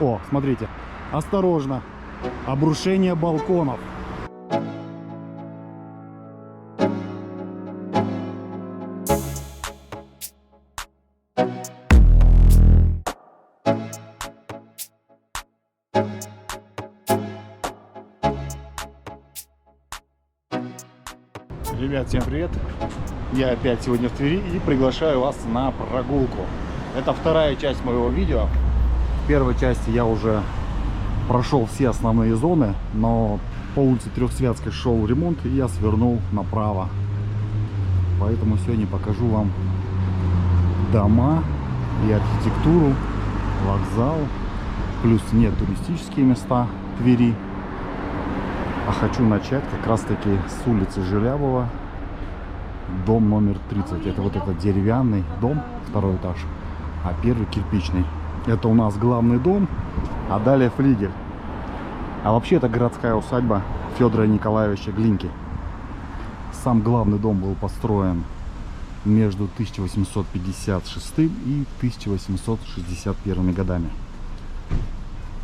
О, смотрите, осторожно, обрушение балконов. Ребят, всем привет! Я опять сегодня в Твери и приглашаю вас на прогулку. Это вторая часть моего видео. В первой части я уже прошел все основные зоны, но по улице Трехсвятской шел ремонт, и я свернул направо. Поэтому сегодня покажу вам дома и архитектуру, вокзал, плюс нет туристические места Твери. А хочу начать как раз таки с улицы Желябова, дом номер 30. Это вот этот деревянный дом, второй этаж, а первый кирпичный. Это у нас главный дом, а далее флигель. А вообще это городская усадьба Федора Николаевича Глинки. Сам главный дом был построен между 1856 и 1861 годами.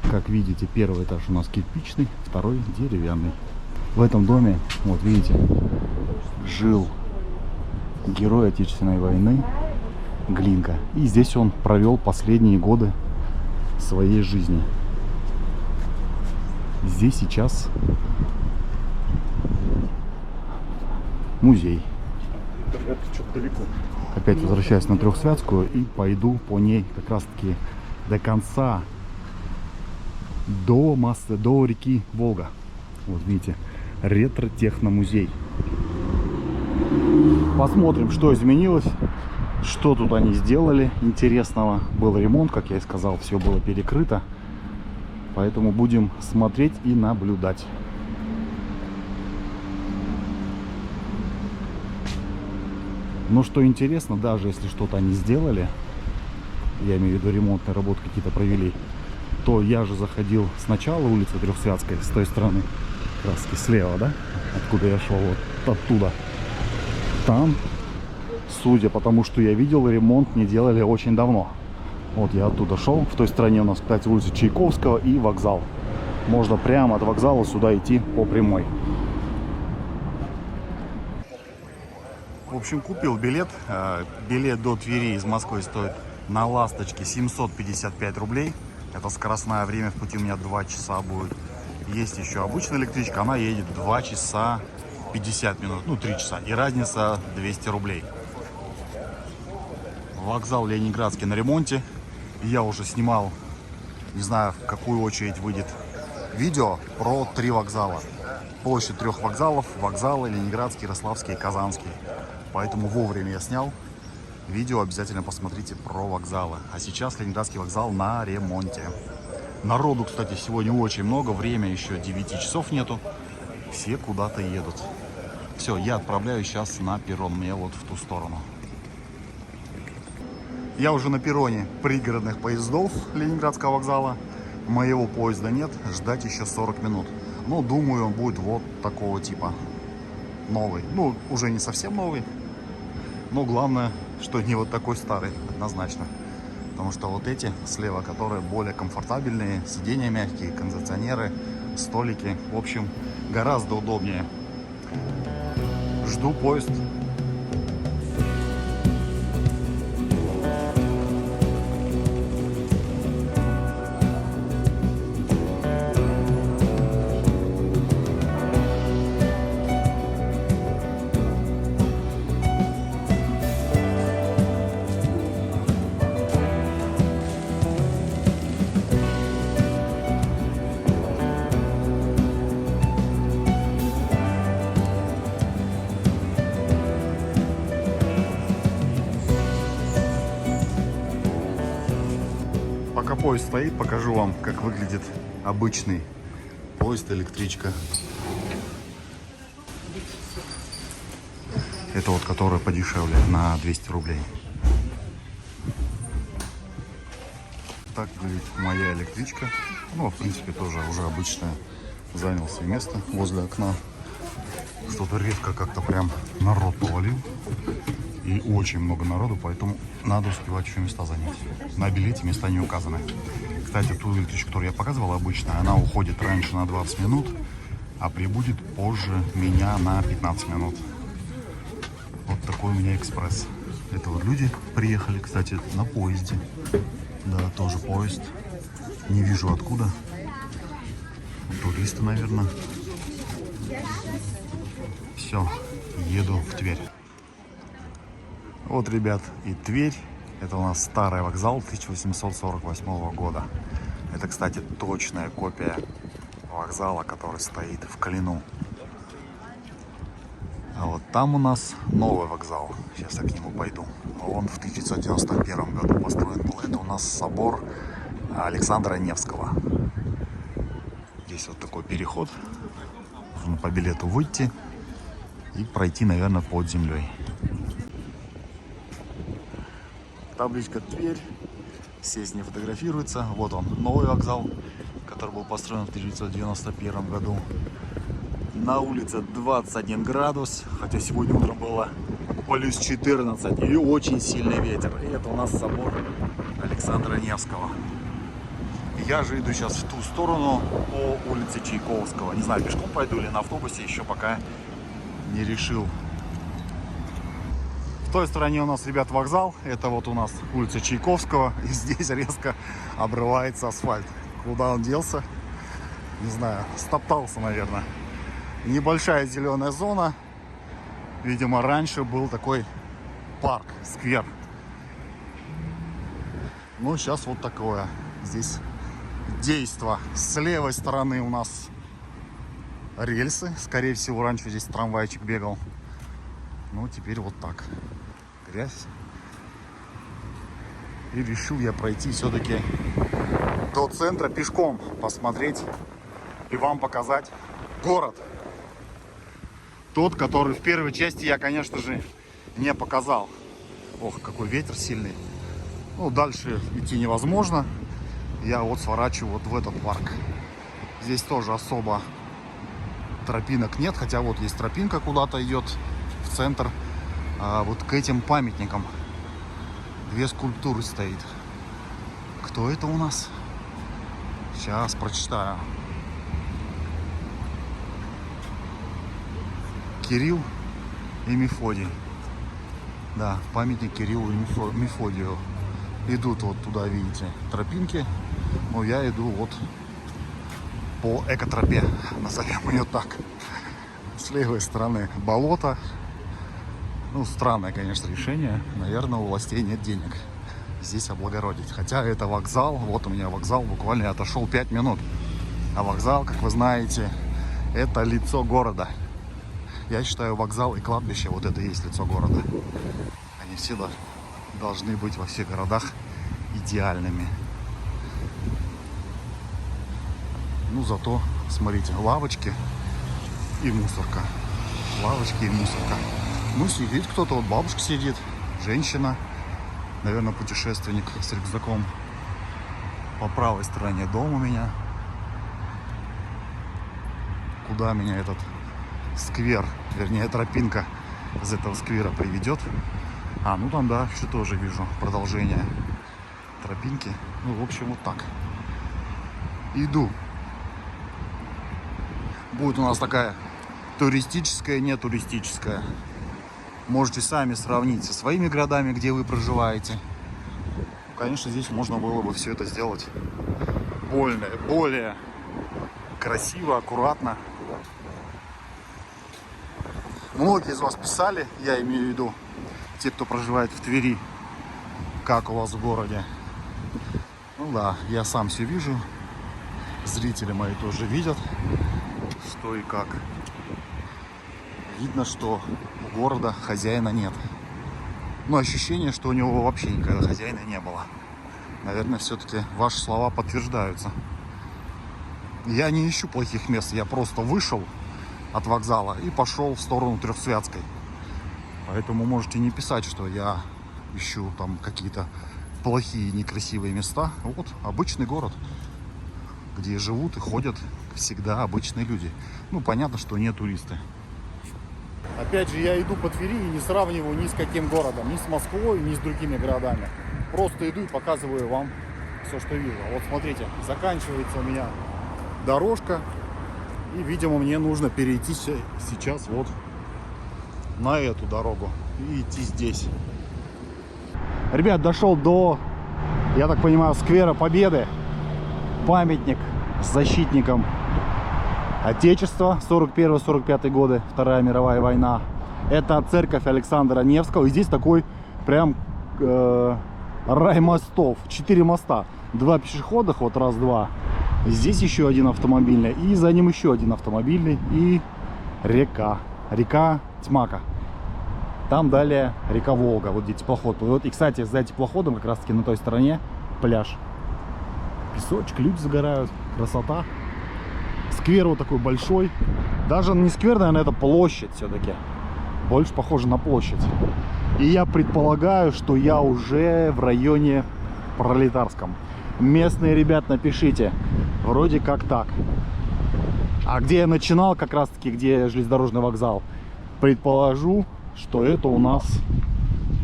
Как видите, первый этаж у нас кирпичный, второй деревянный. В этом доме, вот видите, жил герой Отечественной войны Глинка. И здесь он провел последние годы своей жизни. Здесь сейчас музей. Это что-то далеко. Опять возвращаюсь на Трехсвятскую и пойду по ней как раз таки до конца. До реки Волга. Вот видите, ретро-техно-музей. Посмотрим, что изменилось, что тут они сделали интересного. Был ремонт, как я и сказал, все было перекрыто. Поэтому будем смотреть и наблюдать. Но что интересно, даже если что-то они сделали, я имею в виду ремонтные работы какие-то провели, то я же заходил сначала улицы Трехсвятской, с той стороны, как раз таки слева, да, откуда я шел, вот оттуда. Там, судя по тому, что я видел, ремонт не делали очень давно. Вот я оттуда шел, в той стороне у нас, кстати, улица Чайковского и вокзал. Можно прямо от вокзала сюда идти по прямой. В общем, купил билет. Билет до Твери из Москвы стоит на «Ласточке» 755 рублей. Это скоростное время в пути у меня 2 часа будет. Есть еще обычная электричка, она едет 2 часа 50 минут, ну 3 часа. И разница 200 рублей. Вокзал Ленинградский на ремонте. Я уже снимал, не знаю, в какую очередь выйдет видео про 3 вокзала. Площадь 3 вокзалов, вокзалы Ленинградский, Ярославский и Казанский. Поэтому вовремя я снял. Видео обязательно посмотрите про вокзалы. А сейчас Ленинградский вокзал на ремонте. Народу, кстати, сегодня очень много. Время еще 9 часов нету. Все куда-то едут. Все, я отправляюсь сейчас на перрон. Мне вот в ту сторону. Я уже на перроне пригородных поездов Ленинградского вокзала. Моего поезда нет. Ждать еще 40 минут. Но думаю, он будет вот такого типа. Новый. Ну, уже не совсем новый. Но главное, что не вот такой старый, однозначно. Потому что вот эти слева, которые более комфортабельные, сиденья мягкие, кондиционеры, столики. В общем, гораздо удобнее. Жду поезд. Пока поезд стоит, покажу вам, как выглядит обычный поезд, электричка. Это вот, который подешевле, на 200 рублей. Так выглядит моя электричка. Ну, в принципе, тоже уже обычная. Занял себе место возле окна. Что-то редко как-то прям народ повалил. И очень много народу, поэтому надо успевать еще места занять. На билете места не указаны. Кстати, ту электричку, которую я показывал обычно, она уходит раньше на 20 минут, а прибудет позже меня на 15 минут. Вот такой у меня экспресс. Это вот люди приехали, кстати, на поезде. Да, тоже поезд. Не вижу откуда. Туристы, наверное. Все, еду в Тверь. Вот, ребят, и Тверь. Это у нас старый вокзал 1848 года. Это, кстати, точная копия вокзала, который стоит в Клину. А вот там у нас новый вокзал. Сейчас я к нему пойду. Он в 1991 году построен был. Это у нас собор Александра Невского. Здесь вот такой переход. Нужно по билету выйти и пройти, наверное, под землей. Табличка «Тверь». Все с ней фотографируются. Вот он, новый вокзал, который был построен в 1991 году. На улице 21 градус, хотя сегодня утром было плюс 14 и очень сильный ветер. И это у нас собор Александра Невского. Я же иду сейчас в ту сторону, по улице Чайковского. Не знаю, пешком пойду или на автобусе, еще пока не решил. В той стороне у нас, ребят, вокзал. Это вот у нас улица Чайковского. И здесь резко обрывается асфальт. Куда он делся? Не знаю, стоптался, наверное. Небольшая зеленая зона. Видимо, раньше был такой парк, сквер. Ну, сейчас вот такое. Здесь действо. С левой стороны у нас рельсы. Скорее всего, раньше здесь трамвайчик бегал. Ну, теперь вот так. Грязь. И решил я пройти все-таки до центра пешком. Посмотреть и вам показать город. Тот, который в первой части я, конечно же, не показал. Ох, какой ветер сильный. Ну, дальше идти невозможно. Я вот сворачиваю вот в этот парк. Здесь тоже особо тропинок нет. Хотя вот есть тропинка, куда-то идет в центр. А вот к этим памятникам две скульптуры стоит. Кто это у нас? Сейчас прочитаю. Кирилл и Мефодий. Да, памятник Кириллу и Мефодию. Идут вот туда, видите, тропинки. Но я иду вот по экотропе, назовем ее так. С левой стороны болото. Ну, странное, конечно, решение. Наверное, у властей нет денег здесь облагородить. Хотя это вокзал. Вот у меня вокзал. Буквально я отошел 5 минут. А вокзал, как вы знаете, это лицо города. Я считаю, вокзал и кладбище, вот это и есть лицо города. Они все должны быть во всех городах идеальными. Ну, зато, смотрите, лавочки и мусорка. Лавочки и мусорка. Ну, сидит кто-то, вот бабушка сидит, женщина, наверное, путешественник с рюкзаком. По правой стороне дом у меня. Куда меня этот сквер, вернее, тропинка из этого сквера приведет? А, ну там, да, еще тоже вижу продолжение тропинки. Ну, в общем, вот так. Иду. Будет у нас такая туристическая, не туристическая. Можете сами сравнить со своими городами, где вы проживаете. Конечно, здесь можно было бы все это сделать более красиво, аккуратно. Многие из вас писали, я имею в виду те, кто проживает в Твери, как у вас в городе. Ну да, я сам все вижу. Зрители мои тоже видят, что и как. Видно, что у города хозяина нет. Но ощущение, что у него вообще никогда хозяина не было. Наверное, все-таки ваши слова подтверждаются. Я не ищу плохих мест, я просто вышел от вокзала и пошел в сторону Трехсвятской. Поэтому можете не писать, что я ищу там какие-то плохие, некрасивые места. Вот обычный город, где живут и ходят всегда обычные люди. Ну, понятно, что не туристы. Опять же, я иду по Твери и не сравниваю ни с каким городом, ни с Москвой, ни с другими городами. Просто иду и показываю вам все, что вижу. Вот смотрите, заканчивается у меня дорожка. И, видимо, мне нужно перейти сейчас вот на эту дорогу и идти здесь. Ребят, дошел до, я так понимаю, сквера Победы. Памятник защитникам Отечества, 41-45 годы, Вторая мировая война. Это церковь Александра Невского. И здесь такой прям рай мостов. 4 моста. 2 пешеходных, вот раз-два. Здесь еще один автомобильный. И за ним еще один автомобильный. И река. Река Тьмака. Там далее река Волга. Вот где теплоход плывет. И, кстати, за теплоходом как раз таки на той стороне пляж. Песочек, люди загорают. Красота. Сквер вот такой большой. Даже не сквер, наверное, это площадь все-таки. Больше похоже на площадь. И я предполагаю, что я уже в районе Пролетарском. Местные ребят, напишите. Вроде как так. А где я начинал, как раз таки, где железнодорожный вокзал, предположу, что это у нас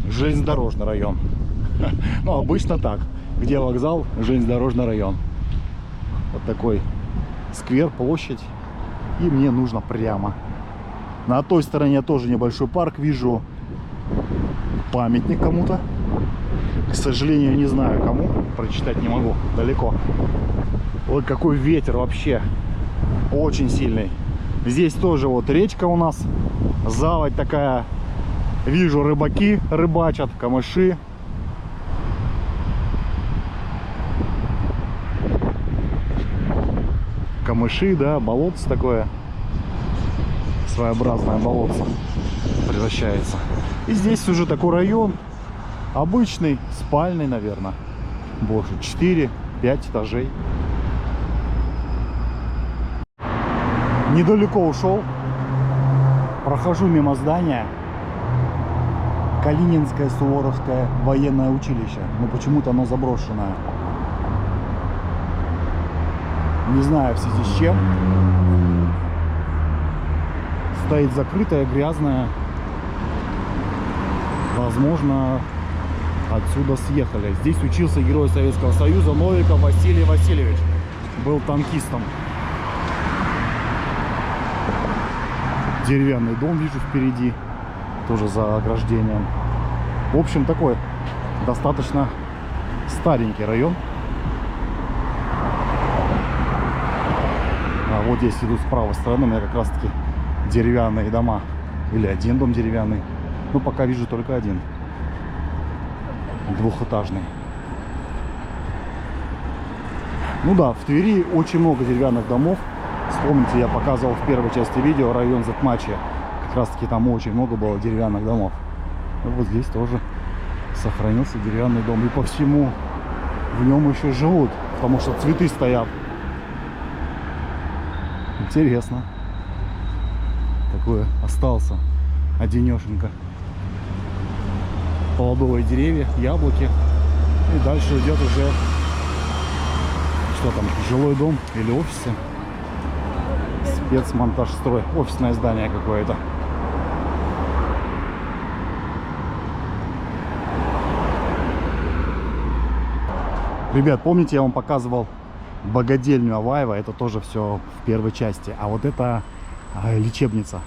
железнодорожный район. Ну, обычно так. Где вокзал, железнодорожный район. Вот такой сквер, площадь. И мне нужно прямо. На той стороне тоже небольшой парк. Вижу памятник кому-то. К сожалению, не знаю кому. Прочитать не могу. Далеко. Ой, какой ветер вообще. Очень сильный. Здесь тоже вот речка у нас. Заводь такая. Вижу, рыбаки рыбачат, камыши. Камыши, да, болотце такое. Своеобразное болотце превращается. И здесь уже такой район. Обычный, спальный, наверное. Больше 4-5 этажей. Недалеко ушел. Прохожу мимо здания. Калининское Суворовское военное училище. Но почему-то оно заброшенное. Не знаю в связи с чем. Стоит закрытое, грязное. Возможно, отсюда съехали. Здесь учился герой Советского Союза Новиков Василий Васильевич. Был танкистом. Деревянный дом вижу впереди. Тоже за ограждением. В общем, такой достаточно старенький район. А вот здесь идут с правой стороны. У меня как раз таки деревянные дома. Или один дом деревянный. Ну, пока вижу только один. Двухэтажный. Ну да, в Твери очень много деревянных домов. Вспомните, я показывал в первой части видео район Затмачья. Как раз таки там очень много было деревянных домов. И вот здесь тоже сохранился деревянный дом. И по всему в нем еще живут. Потому что цветы стоят. Интересно. Такое остался одинешенько. Плодовые деревья, яблоки. И дальше идет уже, что там, жилой дом или офисы. Спецмонтажстрой. Офисное здание какое-то. Ребят, помните, я вам показывал богадельню Аваева? Это тоже все в первой части. А вот это лечебница.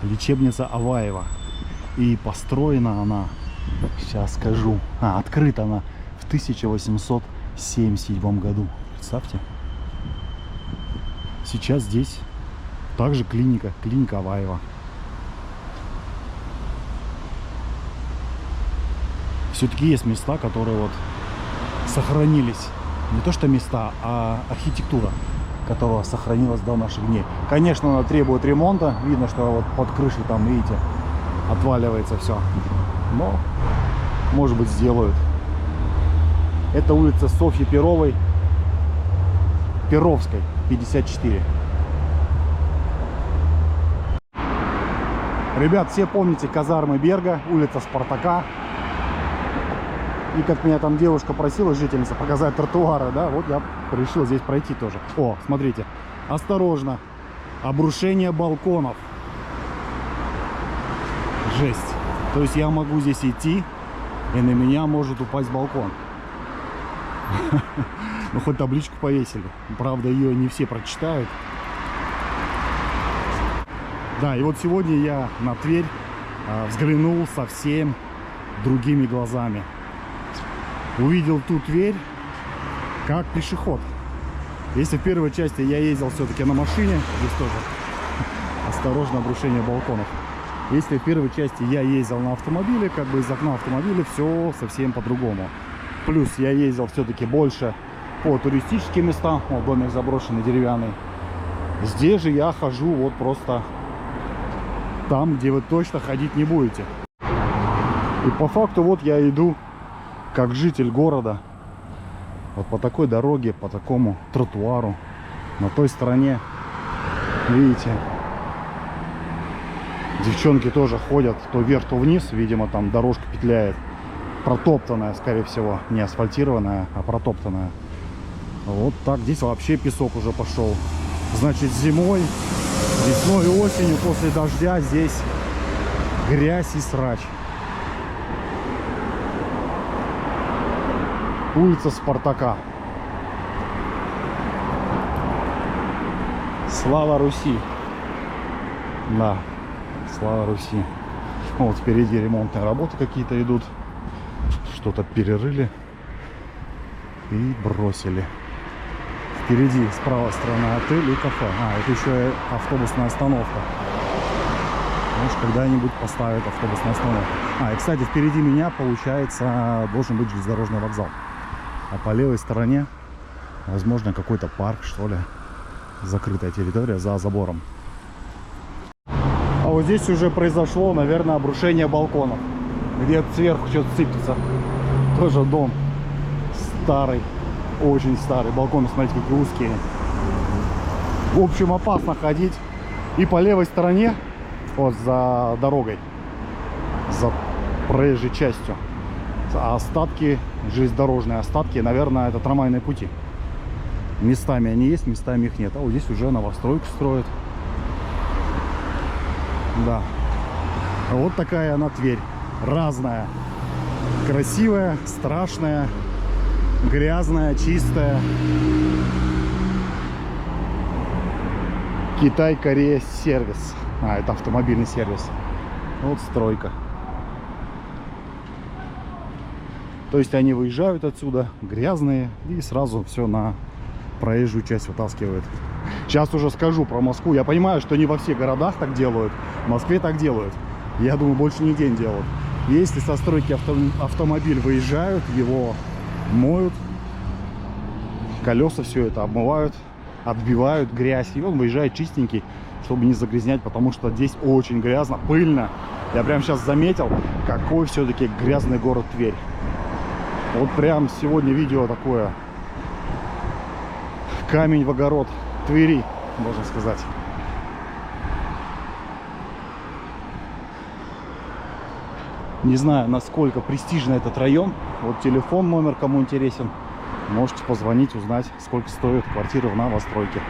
Лечебница Аваева. И построена она, сейчас скажу, открыта она в 1877 году. Представьте. Сейчас здесь также клиника Аваева. Все-таки есть места, которые вот сохранились. Не то что места, а архитектура, которая сохранилась до наших дней. Конечно, она требует ремонта. Видно, что вот под крышей там, видите, отваливается все. Но, может быть, сделают. Это улица Софьи Перовой, Перовской, 54. Ребят, все помните казармы Берга, улица Спартака. И как меня там девушка просила, жительница, показать тротуары, да, вот я решил здесь пройти тоже. О, смотрите, осторожно, обрушение балконов. Жесть. То есть я могу здесь идти, и на меня может упасть балкон. Ну, хоть табличку повесили. Правда, ее не все прочитают. Да, и вот сегодня я на Тверь взглянул совсем другими глазами. Увидел ту Тверь как пешеход. Если в первой части я ездил все-таки на машине, здесь тоже осторожно, обрушение балконов. Если в первой части я ездил на автомобиле, как бы из окна автомобиля все совсем по-другому. Плюс я ездил все-таки больше по туристическим местам. Вот домик заброшенный, деревянный. Здесь же я хожу вот просто там, где вы точно ходить не будете. И по факту вот я иду как житель города. Вот по такой дороге, по такому тротуару. На той стороне, видите, девчонки тоже ходят то вверх, то вниз. Видимо, там дорожка петляет. Протоптанная, скорее всего. Не асфальтированная, а протоптанная. Вот так. Здесь вообще песок уже пошел. Значит, зимой, весной и осенью после дождя здесь грязь и срач. Улица Спартака. Слава Руси. Да, слава Руси. Вот впереди ремонтные работы какие-то идут. Что-то перерыли и бросили. Впереди с правой стороны отель и кафе. Это еще и автобусная остановка. Может, когда-нибудь поставят автобусную остановку. И, кстати, впереди меня, получается, должен быть железнодорожный вокзал. А по левой стороне, возможно, какой-то парк, что ли. Закрытая территория за забором. А вот здесь уже произошло, наверное, обрушение балконов. Где-то сверху что-то сыпется. Тоже дом старый. Очень старый. Балконы, смотрите, какие узкие. В общем, опасно ходить. И по левой стороне, вот за дорогой, за проезжей частью, остатки, железнодорожные остатки, наверное, это трамвайные пути. Местами они есть, местами их нет. А вот здесь уже новостройку строят. Да. Вот такая она Тверь. Разная. Красивая, страшная, грязная, чистая. Китай, Корея, сервис. Это автомобильный сервис. Вот стройка. То есть они выезжают отсюда грязные и сразу все на проезжую часть вытаскивают. Сейчас уже скажу про Москву. Я понимаю, что не во всех городах так делают. В Москве так делают. Я думаю, больше нигде не делают. Если со стройки автомобиль выезжают, его моют, колеса все это обмывают, отбивают грязь, и он выезжает чистенький, чтобы не загрязнять, потому что здесь очень грязно, пыльно. Я прямо сейчас заметил, какой все-таки грязный город Тверь. Вот прям сегодня видео такое. Камень в огород Твери, можно сказать. Не знаю, насколько престижный этот район. Вот телефон, номер, кому интересен. Можете позвонить, узнать, сколько стоит квартира в новостройке.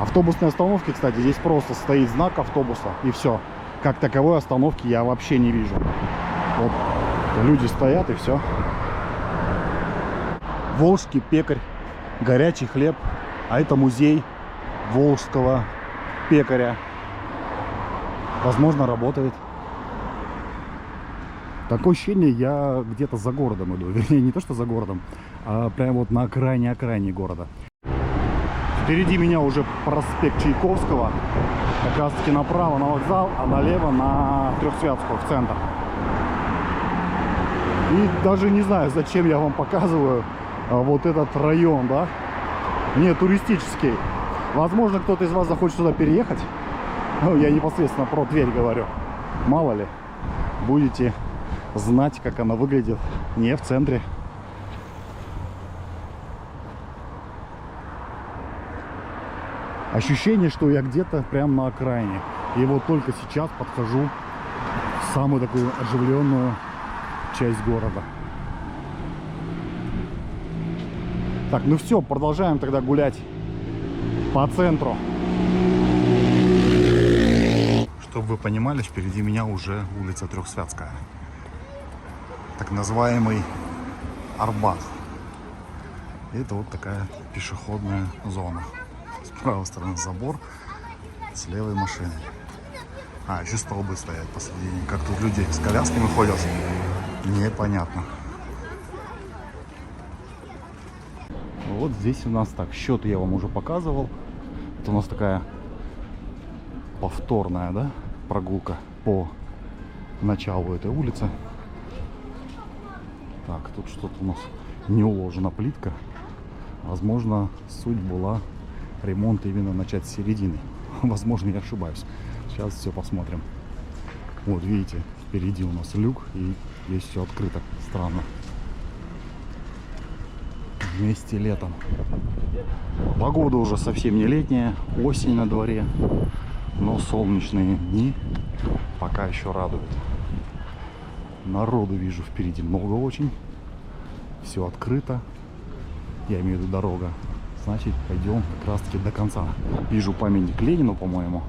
Автобусные остановки, кстати, здесь просто стоит знак автобуса и все. Как таковой остановки я вообще не вижу. Вот люди стоят и все. Волжский пекарь, горячий хлеб. А это музей волжского пекаря. Возможно, работает. Такое ощущение, я где-то за городом иду. Вернее, не то, что за городом, а прямо вот на окраине города. Впереди меня уже проспект Чайковского. Как раз таки направо на вокзал, а налево на Трехсвятскую, в центр. И даже не знаю, зачем я вам показываю вот этот район, да? Не туристический. Возможно, кто-то из вас захочет сюда переехать. Ну, я непосредственно про Тверь говорю. Мало ли, будете знать, как она выглядит не в центре. Ощущение, что я где-то прям на окраине. И вот только сейчас подхожу в самую такую оживленную часть города. Так, ну все, продолжаем тогда гулять по центру. Чтобы вы понимали, впереди меня уже улица Трехсвятская. Так называемый Арбат. Это вот такая пешеходная зона. С правой стороны забор, с левой машины. А, еще столбы стоят посредине. Как тут люди с колясками ходят, непонятно. Вот здесь у нас так, счет я вам уже показывал. Это у нас такая повторная, да, прогулка по началу этой улицы. Так, тут что-то у нас не уложена плитка. Возможно, суть была ремонт именно начать с середины. Возможно, я ошибаюсь. Сейчас все посмотрим. Вот видите, впереди у нас люк, и здесь все открыто. Странно. Вместе летом. Погода уже совсем не летняя, осень на дворе, но солнечные дни пока еще радуют. Народу вижу впереди много очень. Все открыто. Я имею в виду дорога. Значит, пойдем как раз таки до конца. Вижу памятник Ленину, по-моему.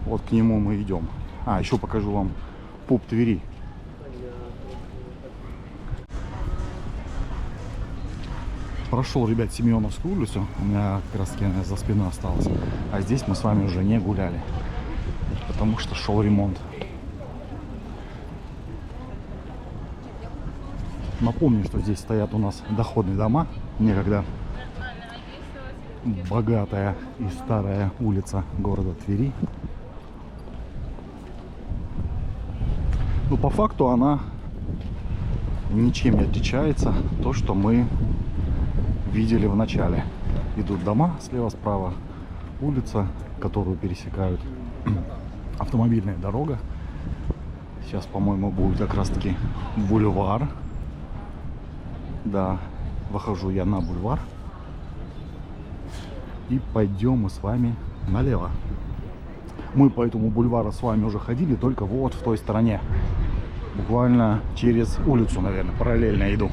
Вот к нему мы идем. А, еще покажу вам пуп Твери. Прошел, ребят, Семеновскую улицу. У меня как раз таки за спиной осталось. А здесь мы с вами уже не гуляли, потому что шел ремонт. Напомню, что здесь стоят у нас доходные дома. Некогда богатая и старая улица города Твери. Но по факту она ничем не отличается. То, что мы видели в начале. Идут дома слева-справа, улица, которую пересекают автомобильная дорога. Сейчас, по-моему, будет как раз таки бульвар. Да, выхожу я на бульвар. И пойдем мы с вами налево. Мы по этому бульвару с вами уже ходили, только вот в той стороне. Буквально через улицу, наверное, параллельно иду.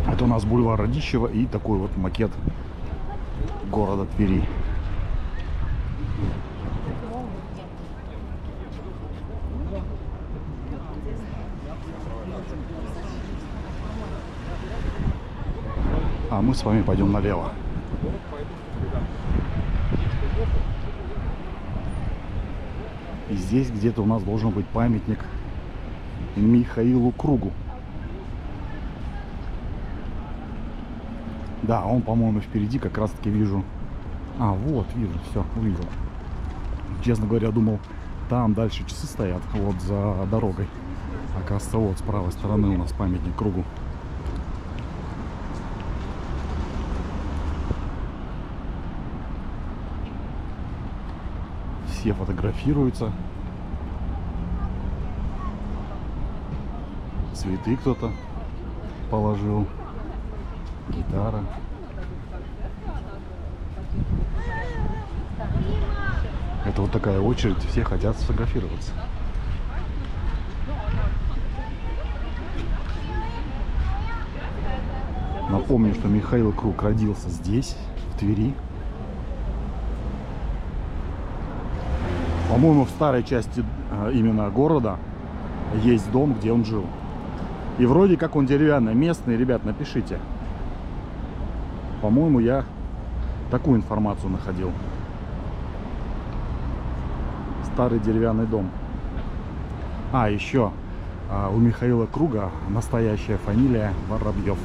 Это у нас бульвар Радищева и такой вот макет города Твери. А мы с вами пойдем налево. И здесь где-то у нас должен быть памятник Михаилу Кругу. Да, он, по-моему, впереди как раз таки вижу. А, вот, вижу, все, увидел. Честно говоря, думал, там дальше часы стоят, вот за дорогой. Оказывается, вот с правой стороны у нас памятник Кругу. Все фотографируются. Цветы кто-то положил. Гитара. Это вот такая очередь, все хотят сфотографироваться. Напомню, что Михаил Круг родился здесь, в Твери. По-моему, в старой части именно города есть дом, где он жил. И вроде как он деревянный, местный, ребят, напишите. По-моему, я такую информацию находил. Старый деревянный дом. А, еще у Михаила Круга настоящая фамилия Воробьев.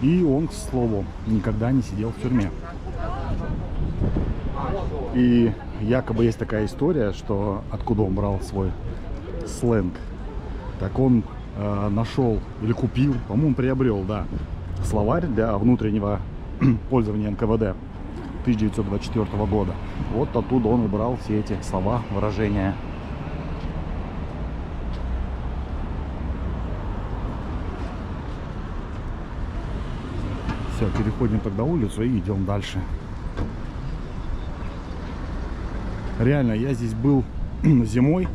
И он, к слову, никогда не сидел в тюрьме. И якобы есть такая история, что откуда он брал свой сленг. Так он нашел или купил, по-моему, приобрел, да, словарь для внутреннего пользования НКВД 1924 года. Вот оттуда он и брал все эти слова, выражения. Все, переходим тогда улицу и идем дальше. Реально, я здесь был зимой.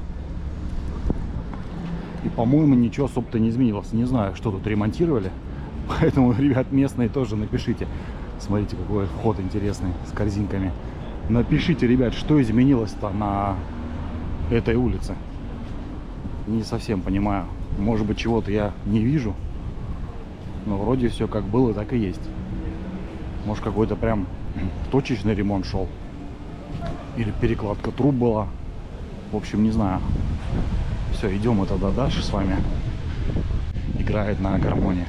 И, по-моему, ничего особо-то не изменилось. Не знаю, что тут ремонтировали. Поэтому, ребят, местные тоже напишите. Смотрите, какой вход интересный с корзинками. Напишите, ребят, что изменилось-то на этой улице. Не совсем понимаю. Может быть, чего-то я не вижу. Но вроде все как было, так и есть. Может, какой-то прям точечный ремонт шел. Или перекладка труб была. В общем, не знаю. Все, идем мы тогда дальше с вами. Играет на гармонии.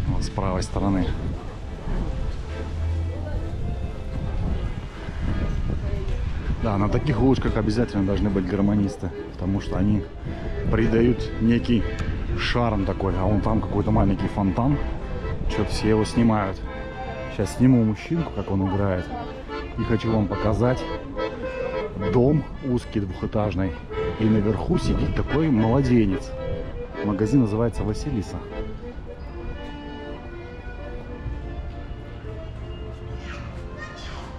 Вот с правой стороны. Да, на таких улочках обязательно должны быть гармонисты, потому что они придают некий шарм такой. А вон там какой-то маленький фонтан. Что-то все его снимают. Сейчас сниму мужчинку, как он играет. И хочу вам показать дом узкий, двухэтажный. И наверху сидит такой младенец. Магазин называется Василиса.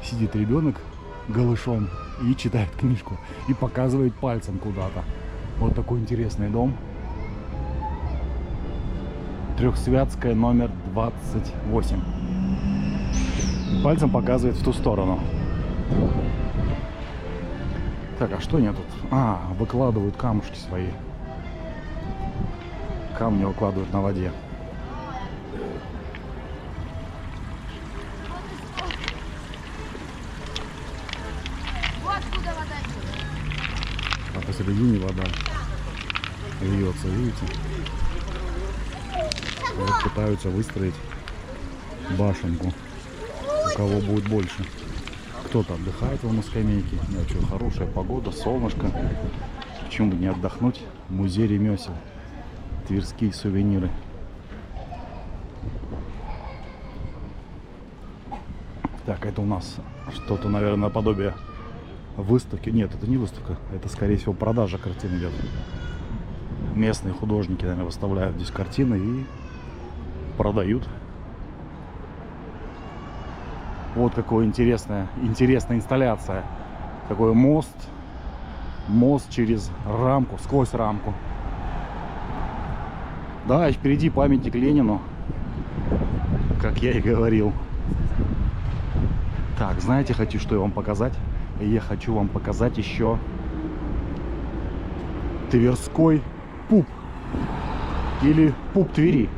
Сидит ребенок голышом и читает книжку. И показывает пальцем куда-то. Вот такой интересный дом. Трехсвятская, номер 28. Пальцем показывает в ту сторону. Так, а что они тут? А, выкладывают камушки свои. Камни выкладывают на воде. Вот откуда вода идет. А посередине вода льется, видите? Вот пытаются выстроить башенку. У кого будет больше. Кто-то отдыхает на скамейке. Ну, что, хорошая погода, солнышко. Почему бы не отдохнуть? Музей ремесел. Тверские сувениры. Так, это у нас что-то, наверное, наподобие выставки. Нет, это не выставка. Это, скорее всего, продажа картин идет. Местные художники, наверное, выставляют здесь картины и продают. Вот какая интересная инсталляция. Такой мост через рамку, сквозь рамку. Да, и впереди памятник Ленину, как я и говорил. Так, знаете, хочу что я вам показать? Я хочу вам показать еще Тверской пуп. Или пуп Твери.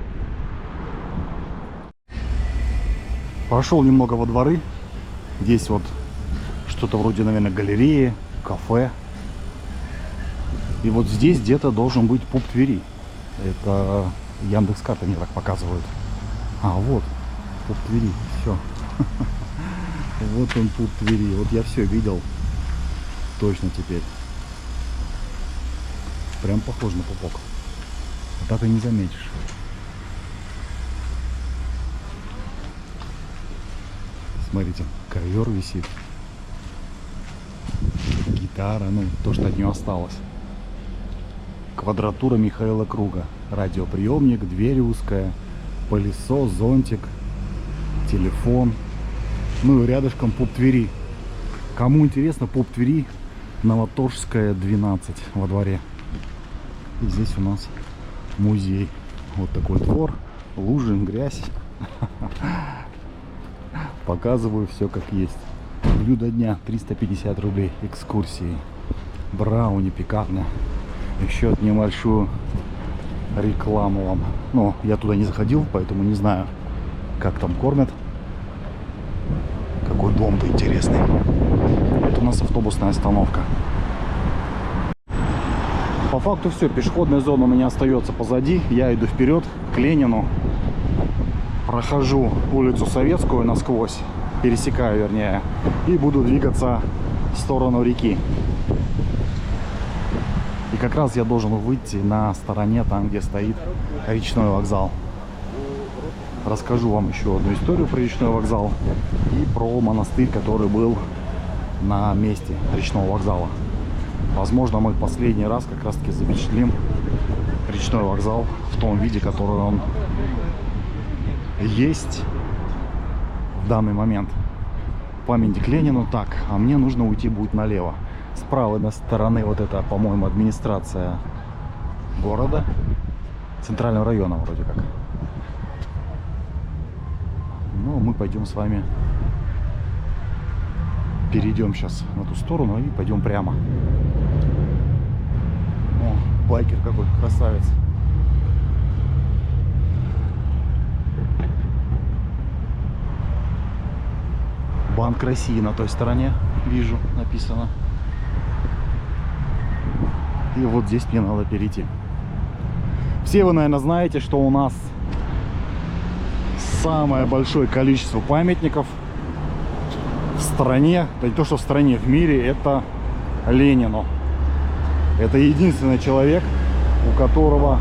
Пошел немного во дворы. Здесь вот что-то вроде, наверное, галереи, кафе. И вот здесь где-то должен быть пуп Твери. Это Яндекс.Карты мне так показывают. А, вот пуп Твери. Все. Вот он, пуп Твери. Вот я все видел. Точно теперь. Прям похож на пупок. А так и не заметишь. Смотрите, ковер висит. Гитара, ну, то, что от нее осталось. Квадратура Михаила Круга. Радиоприемник, дверь узкая, пылесос, зонтик, телефон. Ну и рядышком пуп Твери. Кому интересно, пуп Твери, Новоторжская, 12 во дворе. И здесь у нас музей. Вот такой двор, лужи, грязь. Показываю все как есть. Блюдо дня 350 рублей. Экскурсии. Брауни, пекарня. Еще небольшую рекламу вам. Но я туда не заходил, поэтому не знаю, как там кормят. Какой дом-то интересный. Это у нас автобусная остановка. По факту все. Пешеходная зона у меня остается позади. Я иду вперед к Ленину. Прохожу улицу Советскую насквозь. Пересекаю, вернее. И буду двигаться в сторону реки. И как раз я должен выйти на стороне, там где стоит речной вокзал. Расскажу вам еще одну историю про речной вокзал и про монастырь, который был на месте речного вокзала. Возможно, мы последний раз как раз таки запечатлим речной вокзал в том виде, который он есть в данный момент. Памятник Ленину. Так, а мне нужно уйти будет налево. С правой стороны вот это, по-моему, администрация города, центрального района вроде как. Ну, мы пойдем с вами, перейдем сейчас на ту сторону и пойдем прямо. О, Байкер какой красавец. Банк России на той стороне, вижу, написано. И вот здесь мне надо перейти. Все вы, наверное, знаете, что у нас самое большое количество памятников в стране, да не то что в стране, в мире, это Ленину. Это единственный человек, у которого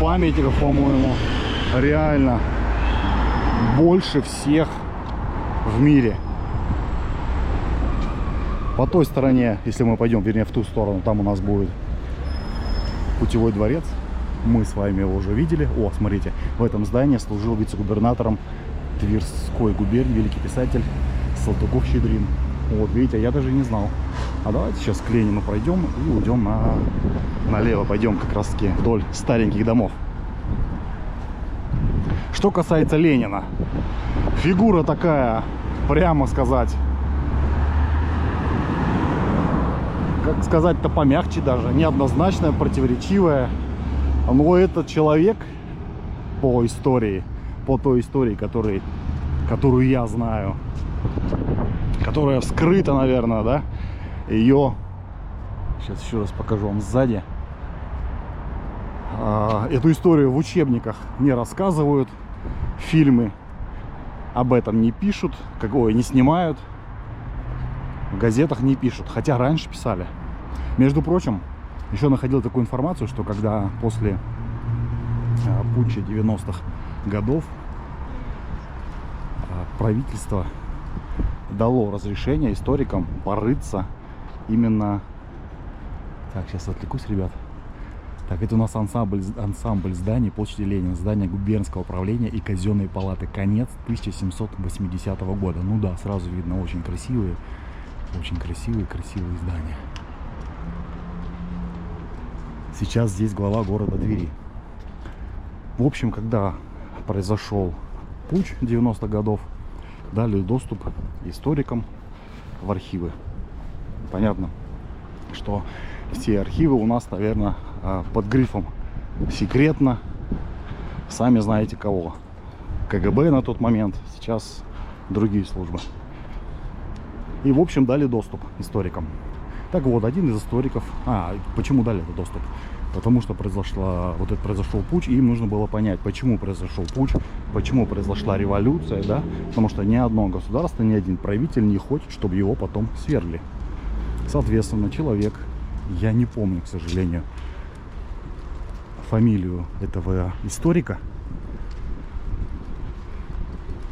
памятников, по-моему, реально больше всех в мире. По той стороне, если мы пойдем, вернее, в ту сторону, там у нас будет Путевой дворец. Мы с вами его уже видели. О, смотрите, в этом здании служил вице-губернатором Тверской губернии великий писатель Салтыков-Щедрин. Вот, видите, я даже не знал. А давайте сейчас к Ленину пройдем и уйдем налево. Пойдем как раз таки вдоль стареньких домов. Что касается Ленина, фигура такая, прямо сказать, как сказать-то помягче даже, неоднозначная, противоречивая. Но этот человек по той истории, которую я знаю, которая вскрыта, наверное, да, ее, сейчас еще раз покажу вам сзади. Эту историю в учебниках не рассказывают, фильмы об этом не пишут, не снимают, в газетах не пишут, хотя раньше писали. Между прочим, еще находил такую информацию, что когда после путча 90-х годов правительство дало разрешение историкам порыться именно... Так, сейчас отвлекусь, ребят. Так, это у нас ансамбль зданий площади Ленина, здание губернского управления и казенной палаты, конец 1780 года. Ну да, сразу видно, очень красивые здания. Сейчас здесь глава города Твери. В общем, когда произошел путч 90-х годов, дали доступ историкам в архивы. Понятно, что все архивы у нас, наверное, под грифом секретно. Сами знаете кого. КГБ на тот момент, сейчас другие службы. И, в общем, дали доступ историкам. Так вот, один из историков... почему дали этот доступ? Потому что произошел путч, и им нужно было понять, почему произошел путч, почему произошла революция, да? Потому что ни одно государство, ни один правитель не хочет, чтобы его потом свергли. Соответственно, человек, я не помню, к сожалению, фамилию этого историка,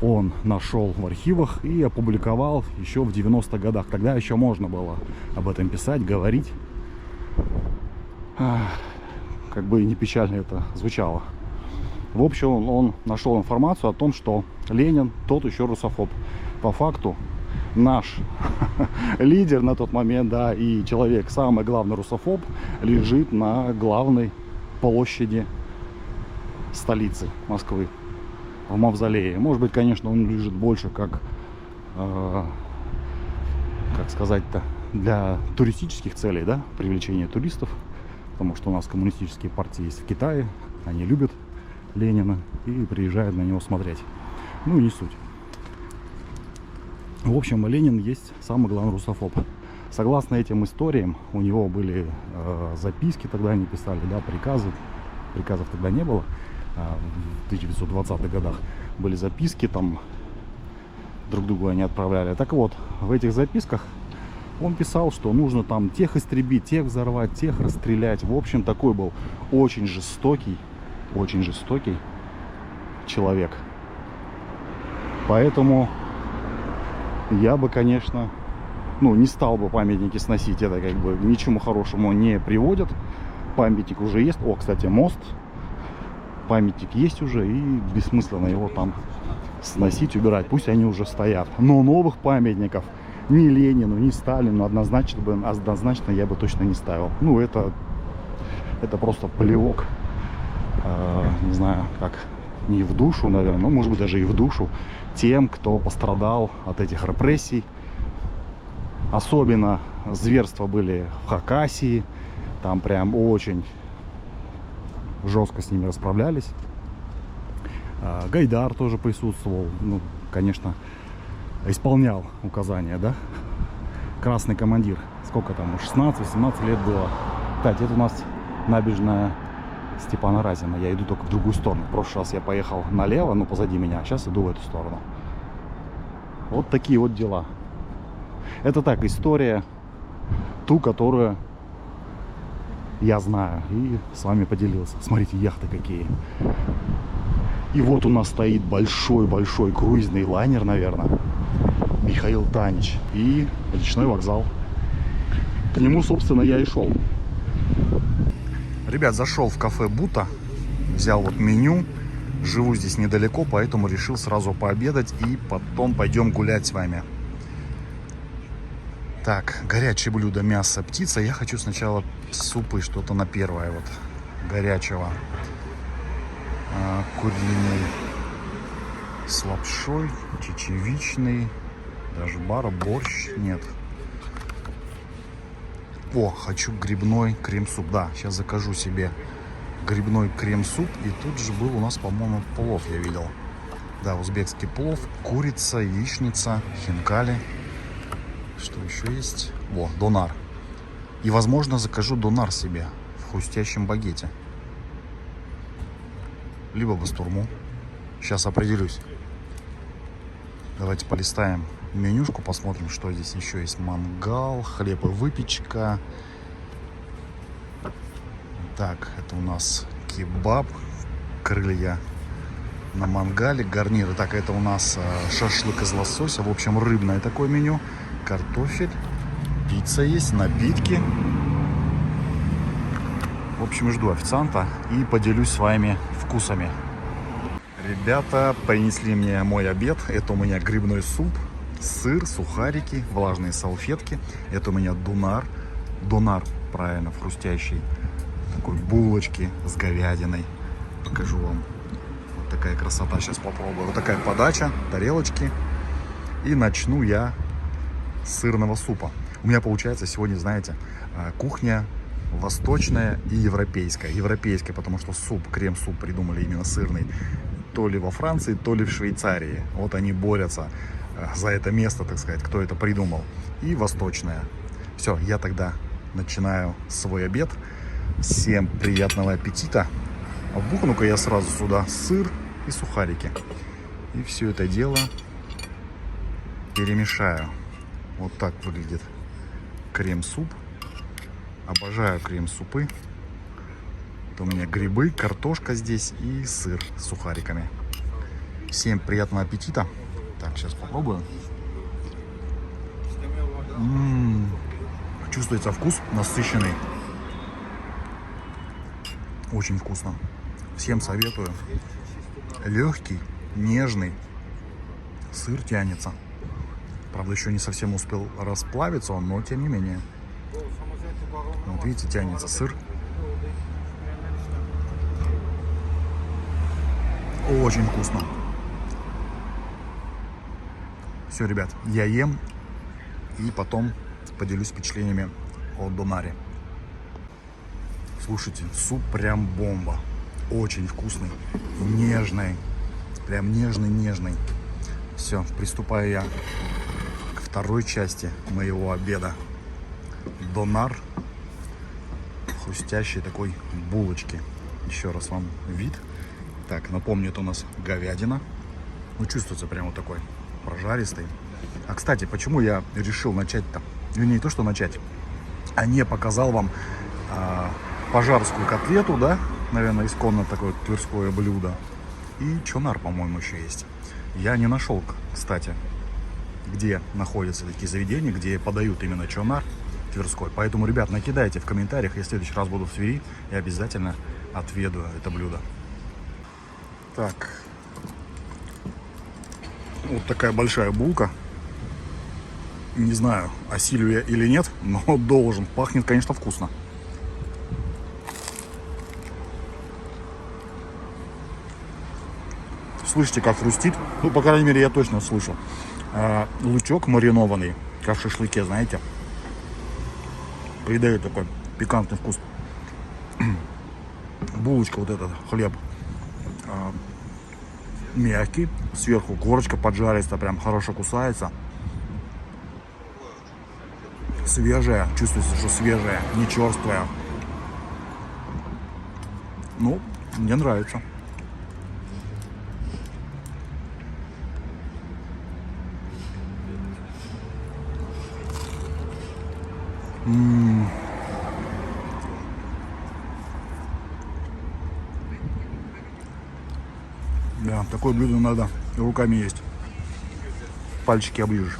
он нашел в архивах и опубликовал еще в 90-х годах. Тогда еще можно было об этом писать, говорить. Как бы не печально это звучало. В общем, он нашел информацию о том, что Ленин тот еще русофоб. По факту наш лидер на тот момент, да, и человек, самый главный русофоб, лежит на главной площади столицы Москвы, в мавзолее. Может быть, конечно, он лежит больше как сказать-то, для туристических целей, да, привлечения туристов, потому что у нас коммунистические партии есть в Китае, они любят Ленина и приезжают на него смотреть. Ну и не суть. В общем, Ленин есть самый главный русофоб. Согласно этим историям, у него были записки, тогда они писали, да, приказов тогда не было. В 1920-х годах были записки, там друг другу они отправляли. Так вот, в этих записках он писал, что нужно там тех истребить, тех взорвать, тех расстрелять. В общем, такой был очень жестокий человек. Поэтому я бы, конечно, не стал бы памятники сносить. Это как бы ни к чему хорошему не приводит. Памятник уже есть. О, кстати, мост. Памятник есть уже, и бессмысленно его там сносить, убирать. Пусть они уже стоят. Но новых памятников ни Ленину, ни Сталину однозначно я бы точно не ставил. Это просто плевок. Не знаю, как, не в душу, наверное, но может быть даже и в душу тем, кто пострадал от этих репрессий. Особенно зверства были в Хакасии, Там прям очень жестко с ними расправлялись. Гайдар тоже присутствовал. Ну, конечно, исполнял указания, да? Красный командир. Сколько там? 16-18 лет было. Кстати, это у нас набережная Степана Разина. Я иду только в другую сторону. В прошлый раз я поехал налево, но позади меня. А сейчас иду в эту сторону. Вот такие вот дела. Это так, история, ту, которую я знаю. И с вами поделился. Смотрите, яхты какие. И вот у нас стоит большой-большой круизный лайнер, наверное. Михаил Танич. И речной вокзал. К нему, собственно, я и шел. Ребят, зашел в кафе Бута. Взял вот меню. Живу здесь недалеко, поэтому решил сразу пообедать. И потом пойдем гулять с вами. Так, горячее блюдо, мясо, птица. Я хочу сначала супы, что-то на первое вот горячего. Куриный с лапшой, чечевичный, даже бара, борщ, нет. О, хочу грибной крем-суп. Да, сейчас закажу себе грибной крем-суп. И тут же был у нас, по-моему, плов, я видел. Да, узбекский плов, курица, яичница, хинкали. Что еще есть? О, донар. И, возможно, закажу донар себе в хрустящем багете. Либо бастурму. Сейчас определюсь. Давайте полистаем менюшку, посмотрим, что здесь еще есть. Мангал, хлеб и выпечка. Так, это у нас кебаб, крылья на мангале, гарниры. Так, это у нас шашлык из лосося. В общем, рыбное такое меню. Картофель, пицца есть, напитки. В общем, жду официанта и поделюсь с вами вкусами. Ребята принесли мне мой обед. Это у меня грибной суп, сыр, сухарики, влажные салфетки. Это у меня донар. Донар, правильно, хрустящий. Такой булочки с говядиной. Покажу вам. Вот такая красота. Сейчас попробую. Вот такая подача, тарелочки. И начну я с сырного супа. У меня получается сегодня, знаете, кухня восточная и европейская. Европейская, потому что суп, крем-суп придумали именно сырный то ли во Франции, то ли в Швейцарии. Вот они борются за это место, так сказать, кто это придумал. И восточная. Все, я тогда начинаю свой обед. Всем приятного аппетита. Вбухну-ка я сразу сюда сыр и сухарики. И все это дело перемешаю. Вот так выглядит крем-суп. Обожаю крем-супы. Это у меня грибы, картошка здесь и сыр с сухариками. Всем приятного аппетита. Так, сейчас попробую. Чувствуется вкус насыщенный. Очень вкусно. Всем советую. Легкий, нежный. Сыр тянется. Правда, еще не совсем успел расплавиться он, но тем не менее. Вот видите, тянется сыр. Очень вкусно. Все, ребят, я ем и потом поделюсь впечатлениями о донаре. Слушайте, суп прям бомба. Очень вкусный, нежный. Прям нежный-нежный. Все, приступаю я к второй части моего обеда. Донар. Хрустящей такой булочки. Еще раз вам вид. Так, напомню, это у нас говядина. Ну, чувствуется прям вот такой прожаристый. А, кстати, почему я решил начать-то? Не то, что начать, а не показал вам пожарскую котлету, да? Наверное, исконно такое тверское блюдо. И чонар, по-моему, еще есть. Я не нашел, кстати, где находятся такие заведения, где подают именно чонар тверской. Поэтому, ребят, накидайте в комментариях, я в следующий раз буду в Твери и обязательно отведаю это блюдо. Так. Вот такая большая булка. Не знаю, осилю я или нет, но должен. Пахнет, конечно, вкусно. Слышите, как хрустит? Ну, по крайней мере, я точно слышу. Лучок маринованный, как в шашлыке, знаете, придает такой пикантный вкус. Булочка, вот этот хлеб мягкий, сверху корочка поджаристая, прям хорошо кусается. Свежая, чувствуется, что свежая, не черствая. Ну, мне нравится. Да, такое блюдо надо руками есть. Пальчики оближешь.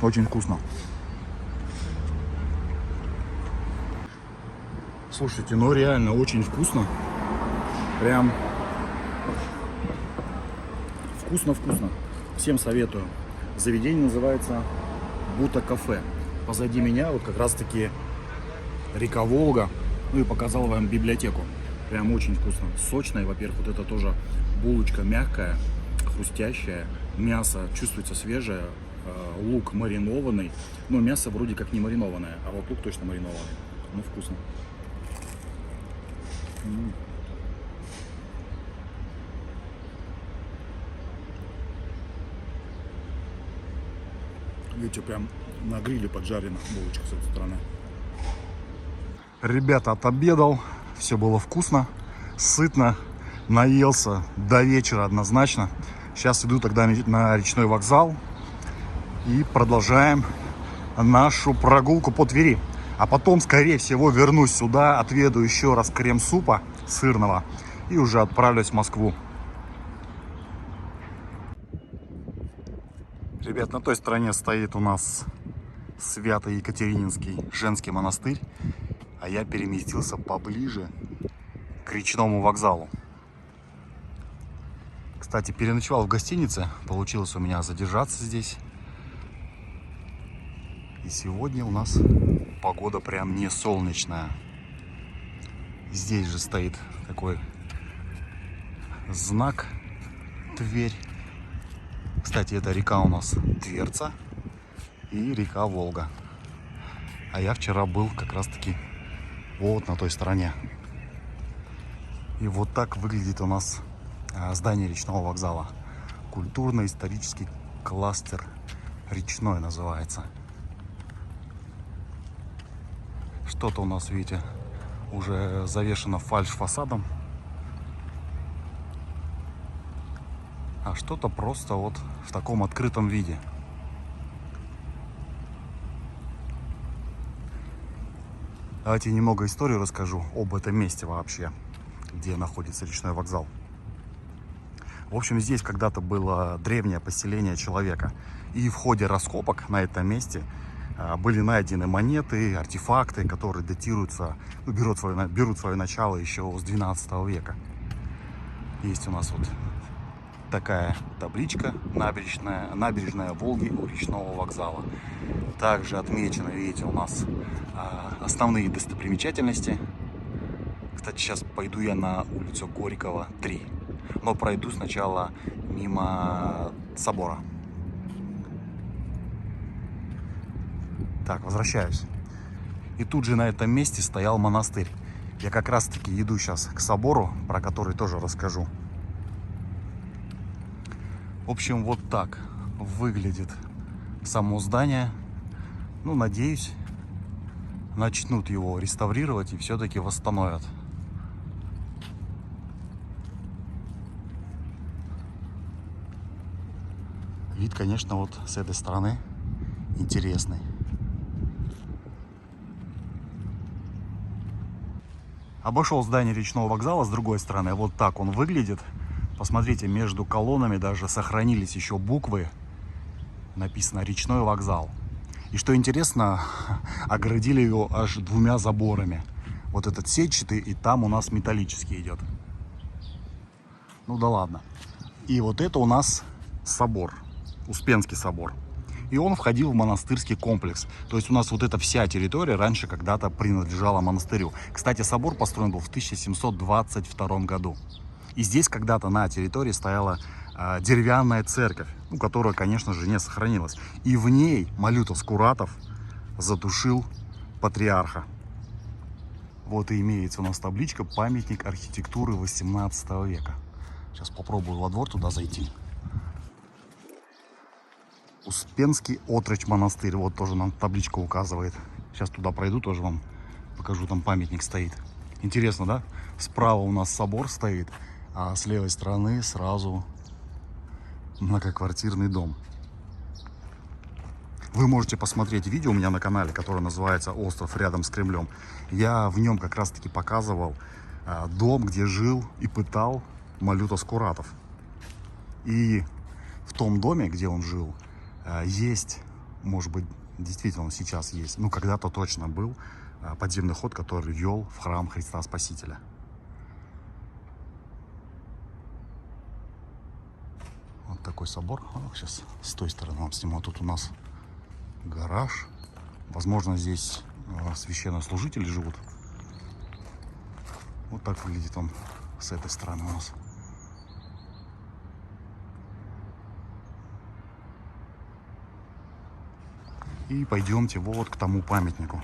Очень вкусно. Слушайте, ну реально очень вкусно. Прям вкусно-вкусно. Всем советую. Заведение называется Бута кафе. Позади меня вот как раз таки река Волга. Ну и показал вам библиотеку. Прям очень вкусно. Сочная, во-первых, вот это тоже булочка мягкая, хрустящая. Мясо чувствуется свежее. Лук маринованный. Но мясо вроде как не маринованное, а вот лук точно маринованный. Ну вкусно. Видите, прям на гриле поджарена булочка с этой стороны. Ребята, отобедал, все было вкусно, сытно, наелся до вечера однозначно. Сейчас иду тогда на речной вокзал и продолжаем нашу прогулку по Твери. А потом, скорее всего, вернусь сюда, отведу еще раз крем-супа сырного и уже отправлюсь в Москву. Ребят, на той стороне стоит у нас Свято-Екатерининский женский монастырь, а я переместился поближе к речному вокзалу. Кстати, переночевал в гостинице, получилось у меня задержаться здесь. И сегодня у нас погода прям не солнечная. Здесь же стоит такой знак Тверь. Кстати, это река у нас Тверца и река Волга. А я вчера был как раз таки вот на той стороне. И вот так выглядит у нас здание речного вокзала. Культурно-исторический кластер речной называется. Что-то у нас, видите, уже завешено фальш-фасадом. А что-то просто вот в таком открытом виде. Давайте немного историю расскажу об этом месте вообще, где находится речной вокзал. В общем, здесь когда-то было древнее поселение человека. И в ходе раскопок на этом месте были найдены монеты, артефакты, которые датируются, ну, берут свое начало еще с 12 века. Есть у нас вот такая табличка набережная Волги у речного вокзала. Также отмечено, видите, у нас основные достопримечательности. Кстати, сейчас пойду я на улицу Горького 3, но пройду сначала мимо собора. Так, возвращаюсь. И тут же на этом месте стоял монастырь. Я как раз таки иду сейчас к собору, про который тоже расскажу. В общем, вот так выглядит само здание. Ну, надеюсь, начнут его реставрировать и все-таки восстановят. Вид, конечно, вот с этой стороны интересный. Обошел здание речного вокзала с другой стороны. Вот так он выглядит. Посмотрите, между колоннами даже сохранились еще буквы. Написано «Речной вокзал». И что интересно, оградили его аж 2 заборами. Вот этот сетчатый, и там у нас металлический идет. Ну да ладно. И вот это у нас собор, Успенский собор. И он входил в монастырский комплекс. То есть у нас вот эта вся территория раньше когда-то принадлежала монастырю. Кстати, собор построен был в 1722 году. И здесь когда-то на территории стояла деревянная церковь, ну, которая, конечно же, не сохранилась. И в ней Малютов Скуратов задушил патриарха. Вот и имеется у нас табличка «Памятник архитектуры 18 века». Сейчас попробую во двор туда зайти. Успенский отрочь монастырь. Вот тоже нам табличка указывает. Сейчас туда пройду, тоже вам покажу. Там памятник стоит. Интересно, да? Справа у нас собор стоит, а с левой стороны сразу многоквартирный дом. Вы можете посмотреть видео у меня на канале, которое называется «Остров рядом с Кремлем». Я в нем как раз таки показывал дом, где жил и пытал Малюта Скуратов. И в том доме, где он жил, есть, может быть, действительно сейчас есть, ну когда-то точно был подземный ход, который вел в храм Христа Спасителя. Вот такой собор. Сейчас с той стороны вам сниму. Тут у нас гараж. Возможно, здесь священнослужители живут. Вот так выглядит он с этой стороны у нас. И пойдемте вот к тому памятнику.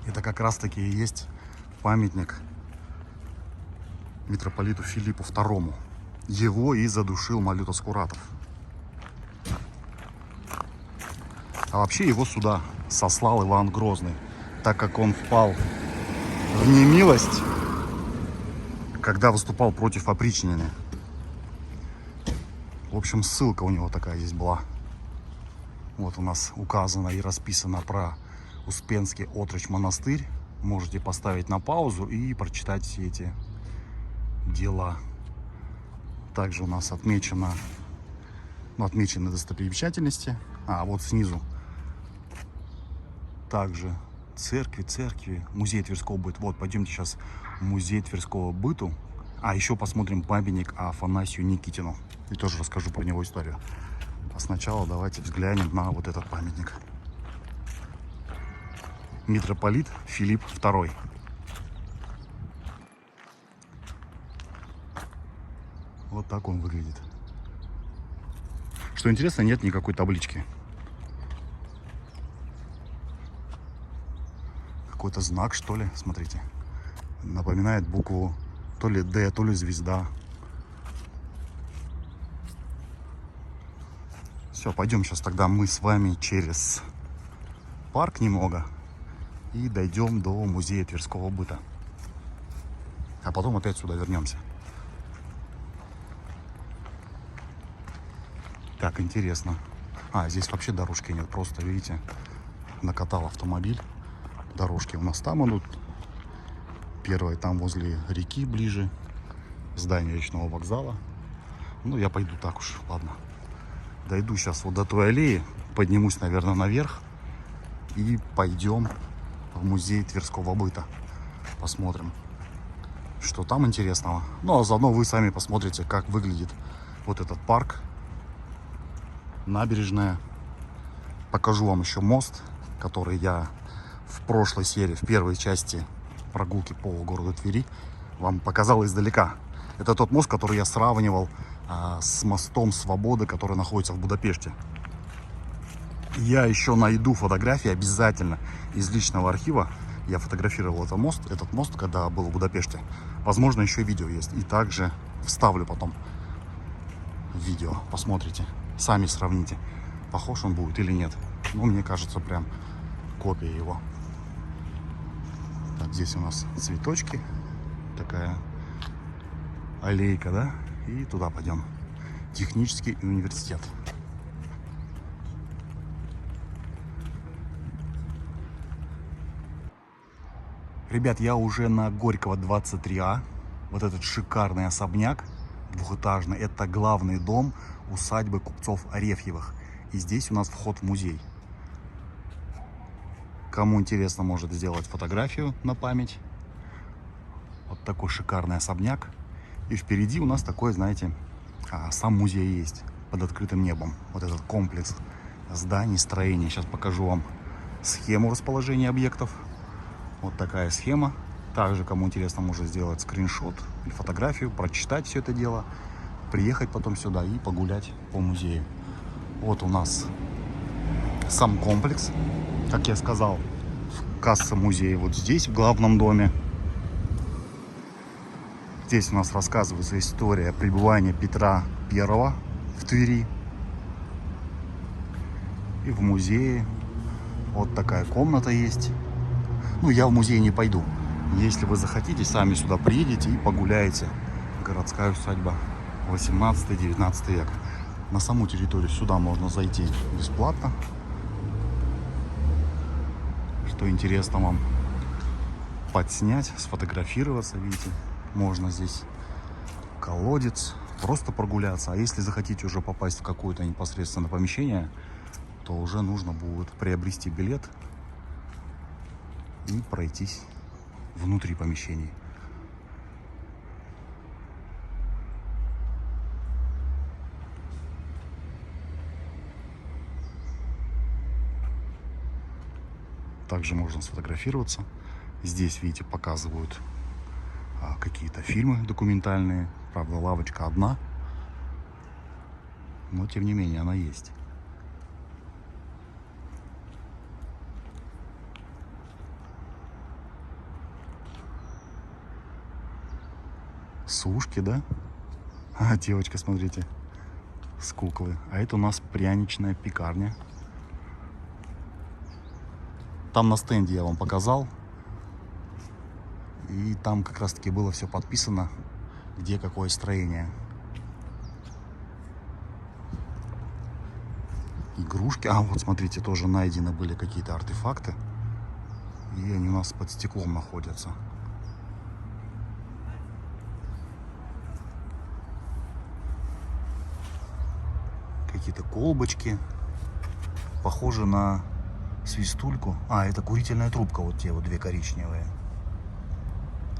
Это как раз таки и есть памятник митрополиту Филиппу II. Его и задушил Малюта Скуратов. А вообще его сюда сослал Иван Грозный, так как он впал в немилость, когда выступал против опричнины. В общем, ссылка у него такая здесь была. Вот у нас указано и расписано про Успенский отрочь монастырь. Можете поставить на паузу и прочитать все эти дела. Также у нас отмечены достопримечательности. А вот снизу также церкви, музей Тверского быта. Вот, пойдемте сейчас в музей Тверского быту. А еще посмотрим памятник Афанасию Никитину. И тоже расскажу про него историю. А сначала давайте взглянем на вот этот памятник. Митрополит Филипп II. Вот так он выглядит. Что интересно, нет никакой таблички. Какой-то знак, что ли, смотрите. Напоминает букву то ли Д, то ли звезда. Все, пойдем сейчас тогда мы с вами через парк немного и дойдем до музея Тверского быта. А потом опять сюда вернемся. Так, интересно. Здесь вообще дорожки нет. Просто, видите, накатал автомобиль. Дорожки у нас там идут. Первая там возле реки ближе. Здание речного вокзала. Ну, я пойду так уж, ладно. Дойду сейчас вот до той аллеи. Поднимусь, наверное, наверх. И пойдем в музей Тверского быта. Посмотрим, что там интересного. Ну, а заодно вы сами посмотрите, как выглядит вот этот парк. Набережная. Покажу вам еще мост, который я в прошлой серии, в первой части прогулки по городу Твери, вам показал издалека. Это тот мост, который я сравнивал с мостом Свободы, который находится в Будапеште. Я еще найду фотографии обязательно из личного архива. Я фотографировал этот мост, когда был в Будапеште. Возможно, еще видео есть. И также вставлю потом видео. Посмотрите. Сами сравните, похож он будет или нет. Ну, мне кажется, прям копия его. Так, здесь у нас цветочки. Такая аллейка, да? И туда пойдем. Технический университет. Ребят, я уже на Горького 23А. Вот этот шикарный особняк двухэтажный. Это главный дом усадьбы купцов Арефьевых. И здесь у нас вход в музей. Кому интересно, может сделать фотографию на память. Вот такой шикарный особняк. И впереди у нас такой, знаете, сам музей есть под открытым небом. Вот этот комплекс зданий, строений. Сейчас покажу вам схему расположения объектов. Вот такая схема. Также, кому интересно, может сделать скриншот или фотографию, прочитать все это дело, приехать потом сюда и погулять по музею. Вот у нас сам комплекс, как я сказал, Касса музея вот здесь, в главном доме. Здесь у нас рассказывается история пребывания Петра I в Твери. И в музее вот такая комната есть. Ну, я в музей не пойду. Если вы захотите, сами сюда приедете и погуляете. Городская усадьба 18-19 век. На саму территорию сюда можно зайти бесплатно. Что интересно вам, подснять, сфотографироваться, видите. Можно здесь колодец, просто прогуляться. А если захотите уже попасть в какое-то непосредственно помещение, то уже нужно будет приобрести билет и пройтись внутри помещений. Также можно сфотографироваться. Здесь, видите, показывают какие-то фильмы документальные. Правда, лавочка одна, но тем не менее она есть. Сушки, да? А, девочка, смотрите, с куклы. А это у нас пряничная пекарня. Там на стенде я вам показал. И там как раз таки было все подписано, где какое строение. Игрушки. А, вот смотрите, тоже найдены были какие-то артефакты. И они у нас под стеклом находятся. Какие-то колбочки. Похожи на свистульку. А, это курительная трубка, вот те вот две коричневые.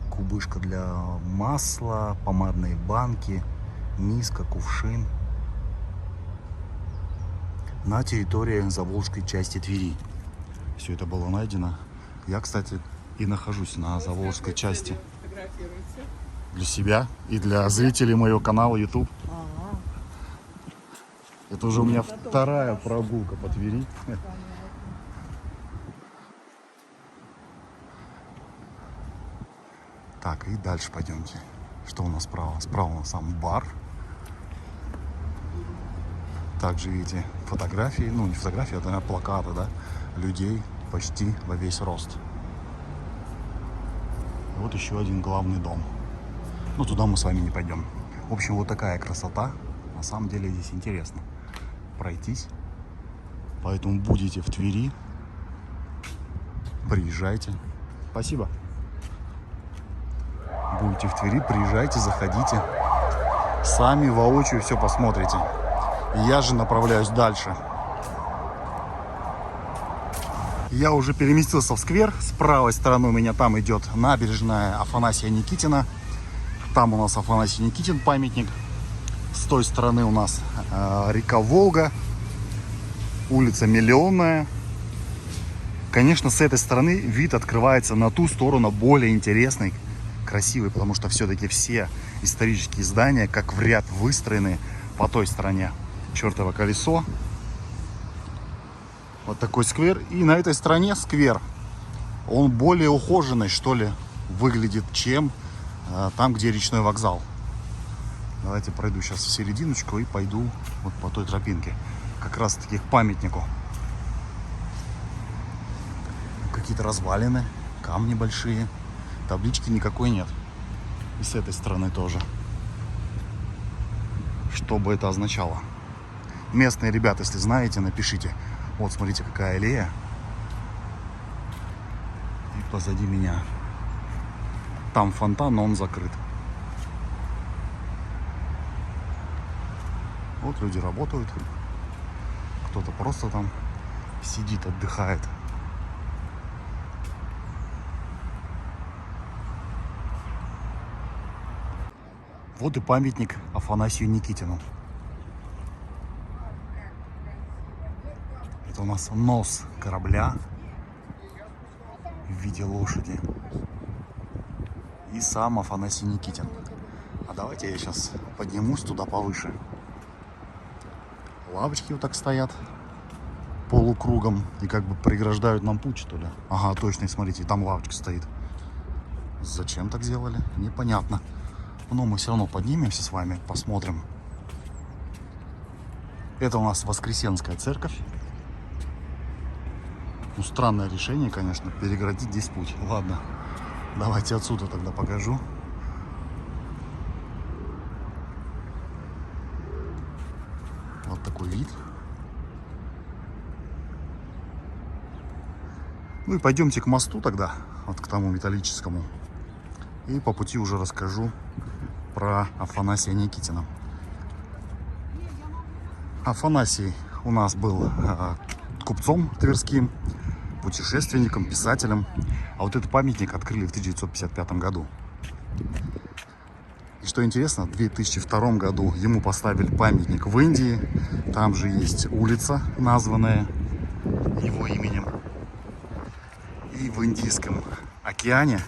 Кубышка для масла, помадные банки, миска, кувшин. На территории Заволжской части Твери. Все это было найдено. Я, кстати, и нахожусь на Заволжской части. Для себя и для зрителей моего канала YouTube. Это уже у меня вторая прогулка по Твери. Так, и дальше пойдемте. Что у нас справа? Справа у нас сам бар. Также видите фотографии, ну не фотографии, а наверное, плакаты, да, людей почти во весь рост. И вот еще один главный дом. Но туда мы с вами не пойдем. В общем, вот такая красота. На самом деле здесь интересно пройтись. Поэтому будете в Твери, приезжайте. Спасибо. Будете в Твери, приезжайте, заходите. Сами воочию все посмотрите. Я же направляюсь дальше. Я уже переместился в сквер. С правой стороны у меня там идет набережная Афанасия Никитина. Там у нас Афанасий Никитин памятник. С той стороны у нас река Волга. Улица Миллионная. Конечно, с этой стороны вид открывается на ту сторону более интересный, красивый, потому что все-таки все исторические здания как в ряд выстроены по той стороне. Чертово колесо. Вот такой сквер. И на этой стороне сквер. Он более ухоженный, что ли, выглядит, чем там, где речной вокзал. Давайте пройду сейчас в серединочку и пойду вот по той тропинке. Как раз таки к памятнику. Какие-то развалины, камни большие. Таблички никакой нет. И с этой стороны тоже. Что бы это означало? Местные ребята, если знаете, напишите. Вот, смотрите, какая аллея. И позади меня. Там фонтан, но он закрыт. Вот люди работают. Кто-то просто там сидит, отдыхает. Вот и памятник Афанасию Никитину. Это у нас нос корабля в виде лошади. И сам Афанасий Никитин. А давайте я сейчас поднимусь туда повыше. Лавочки вот так стоят. полукругом и как бы преграждают нам путь, что ли. Ага, точно, смотрите, там лавочка стоит. Зачем так сделали? Непонятно. Но мы все равно поднимемся с вами, посмотрим. Это у нас Воскресенская церковь. Ну, странное решение, конечно, переградить здесь путь. Ладно, давайте отсюда тогда покажу. Вот такой вид. Ну и пойдемте к мосту тогда, вот к тому металлическому. И по пути уже расскажу про Афанасия Никитина. Афанасий у нас был купцом тверским, путешественником, писателем. А вот этот памятник открыли в 1955 году. И что интересно, в 2002 году ему поставили памятник в Индии. Там же есть улица, названная его именем. И в Индийском океане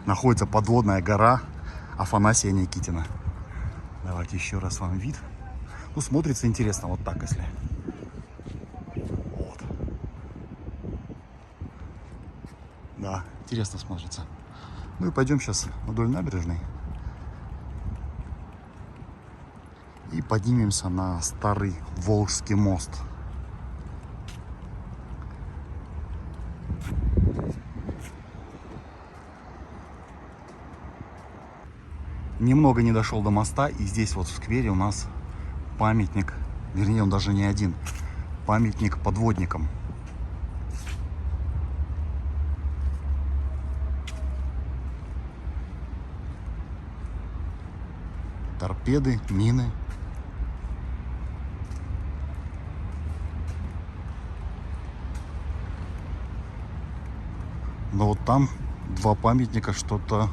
находится подводная гора Афанасия Никитина. Давайте еще раз вам вид. Ну, смотрится интересно вот так, если. Вот. Да, интересно смотрится. Ну и пойдем сейчас вдоль набережной. И поднимемся на старый Волжский мост. Немного не дошел до моста, и здесь вот в сквере у нас памятник, вернее, он даже не один, памятник подводникам. Торпеды, мины. Но вот там два памятника, что-то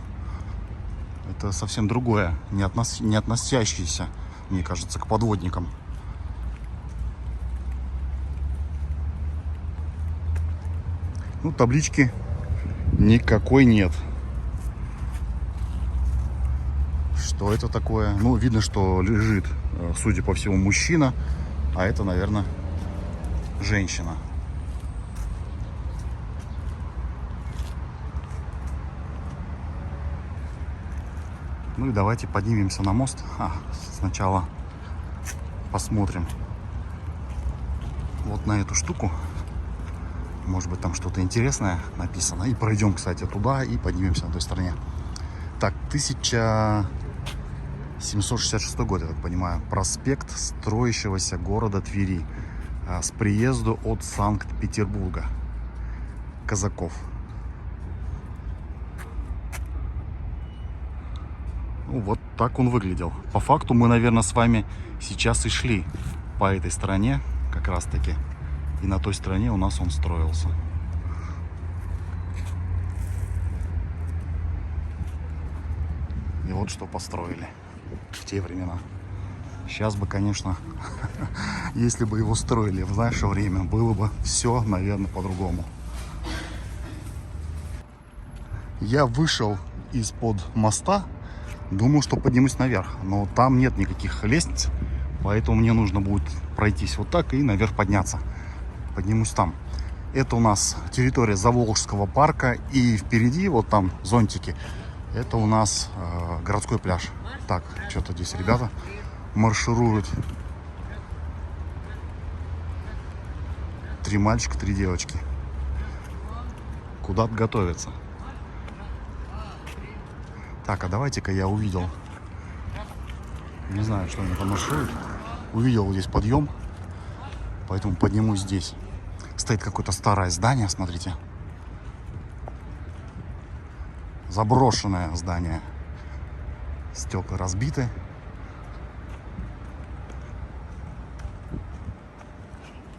это совсем другое, не относящееся, мне кажется, к подводникам. Ну, таблички никакой нет. Что это такое? Ну, видно, что лежит, судя по всему, мужчина, а это, наверное, женщина. Ну и давайте поднимемся на мост. Сначала посмотрим вот на эту штуку. Может быть, там что-то интересное написано. И пройдем, кстати, туда и поднимемся на той стороне. Так, 1766 год, я так понимаю. Проспект строящегося города Твери. С приезду от Санкт-Петербурга. Казаков. Ну, вот так он выглядел. По факту мы, наверное, с вами сейчас и шли по этой стороне, как раз таки. И на той стороне у нас он строился. И вот что построили в те времена. Сейчас бы, конечно, если бы его строили в наше время, было бы все, наверное, по-другому. Я вышел из-под моста. Думал, что поднимусь наверх, но там нет никаких лестниц, поэтому мне нужно будет пройтись вот так и наверх подняться. Поднимусь там. Это у нас территория Заволжского парка, и впереди, вот там зонтики, это у нас городской пляж. Так, что-то здесь ребята маршируют. 3 мальчика, 3 девочки. Куда-то готовятся. Так, а давайте-ка я увидел, не знаю, что они там маршируют, увидел здесь подъем, поэтому поднимусь здесь. Стоит какое-то старое здание, смотрите. Заброшенное здание. Стекла разбиты.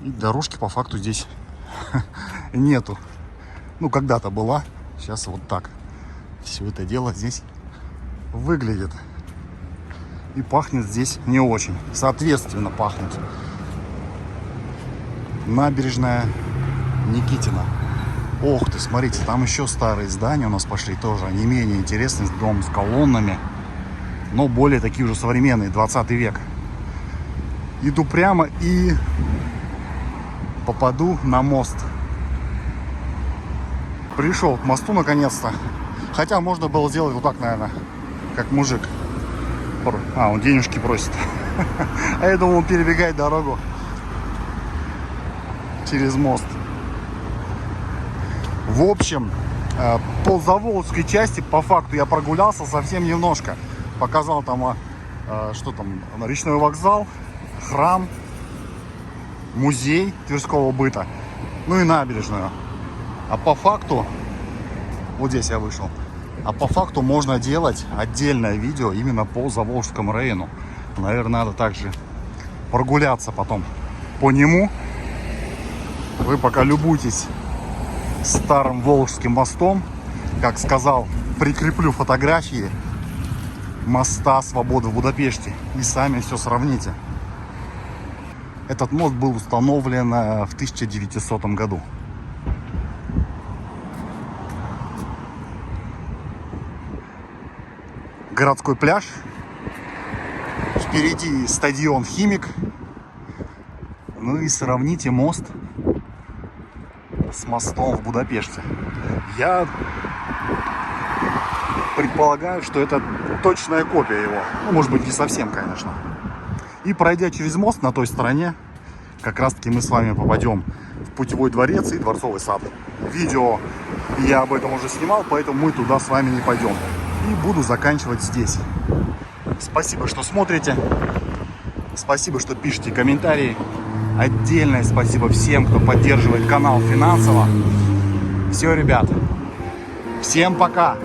И дорожки по факту здесь нету. Ну, когда-то была, сейчас вот так. Все это дело здесь выглядит. И пахнет здесь не очень. Соответственно, пахнет. Набережная Никитина. Ох ты, смотрите, там еще старые здания у нас пошли тоже. Не менее интересный дом с колоннами. Но более такие уже современные, 20 век. Иду прямо и попаду на мост. Пришел к мосту наконец-то. Хотя можно было сделать вот так, наверное, как мужик. А, он денежки просит. А я думал, он перебегает дорогу через мост. В общем, по Заволжской части, по факту, я прогулялся совсем немножко. Показал там, что там, речной вокзал, храм, музей тверского быта, ну и набережную. А по факту, вот здесь я вышел, а по факту можно делать отдельное видео именно по Заволжскому району. Наверное, надо также прогуляться потом по нему. Вы пока любуйтесь старым Волжским мостом. Как сказал, прикреплю фотографии моста Свободы в Будапеште. И сами все сравните. Этот мост был установлен в 1900 году. Городской пляж. Впереди стадион «Химик». Ну и сравните мост с мостом в Будапеште. Я предполагаю, что это точная копия его. Ну, может быть, не совсем, конечно. И пройдя через мост на той стороне, как раз таки мы с вами попадем в Путевой дворец и Дворцовый сад. Видео я об этом уже снимал, поэтому мы туда с вами не пойдем. И буду заканчивать здесь. Спасибо, что смотрите. Спасибо, что пишете комментарии. Отдельное спасибо всем, кто поддерживает канал финансово. Все, ребята. Всем пока.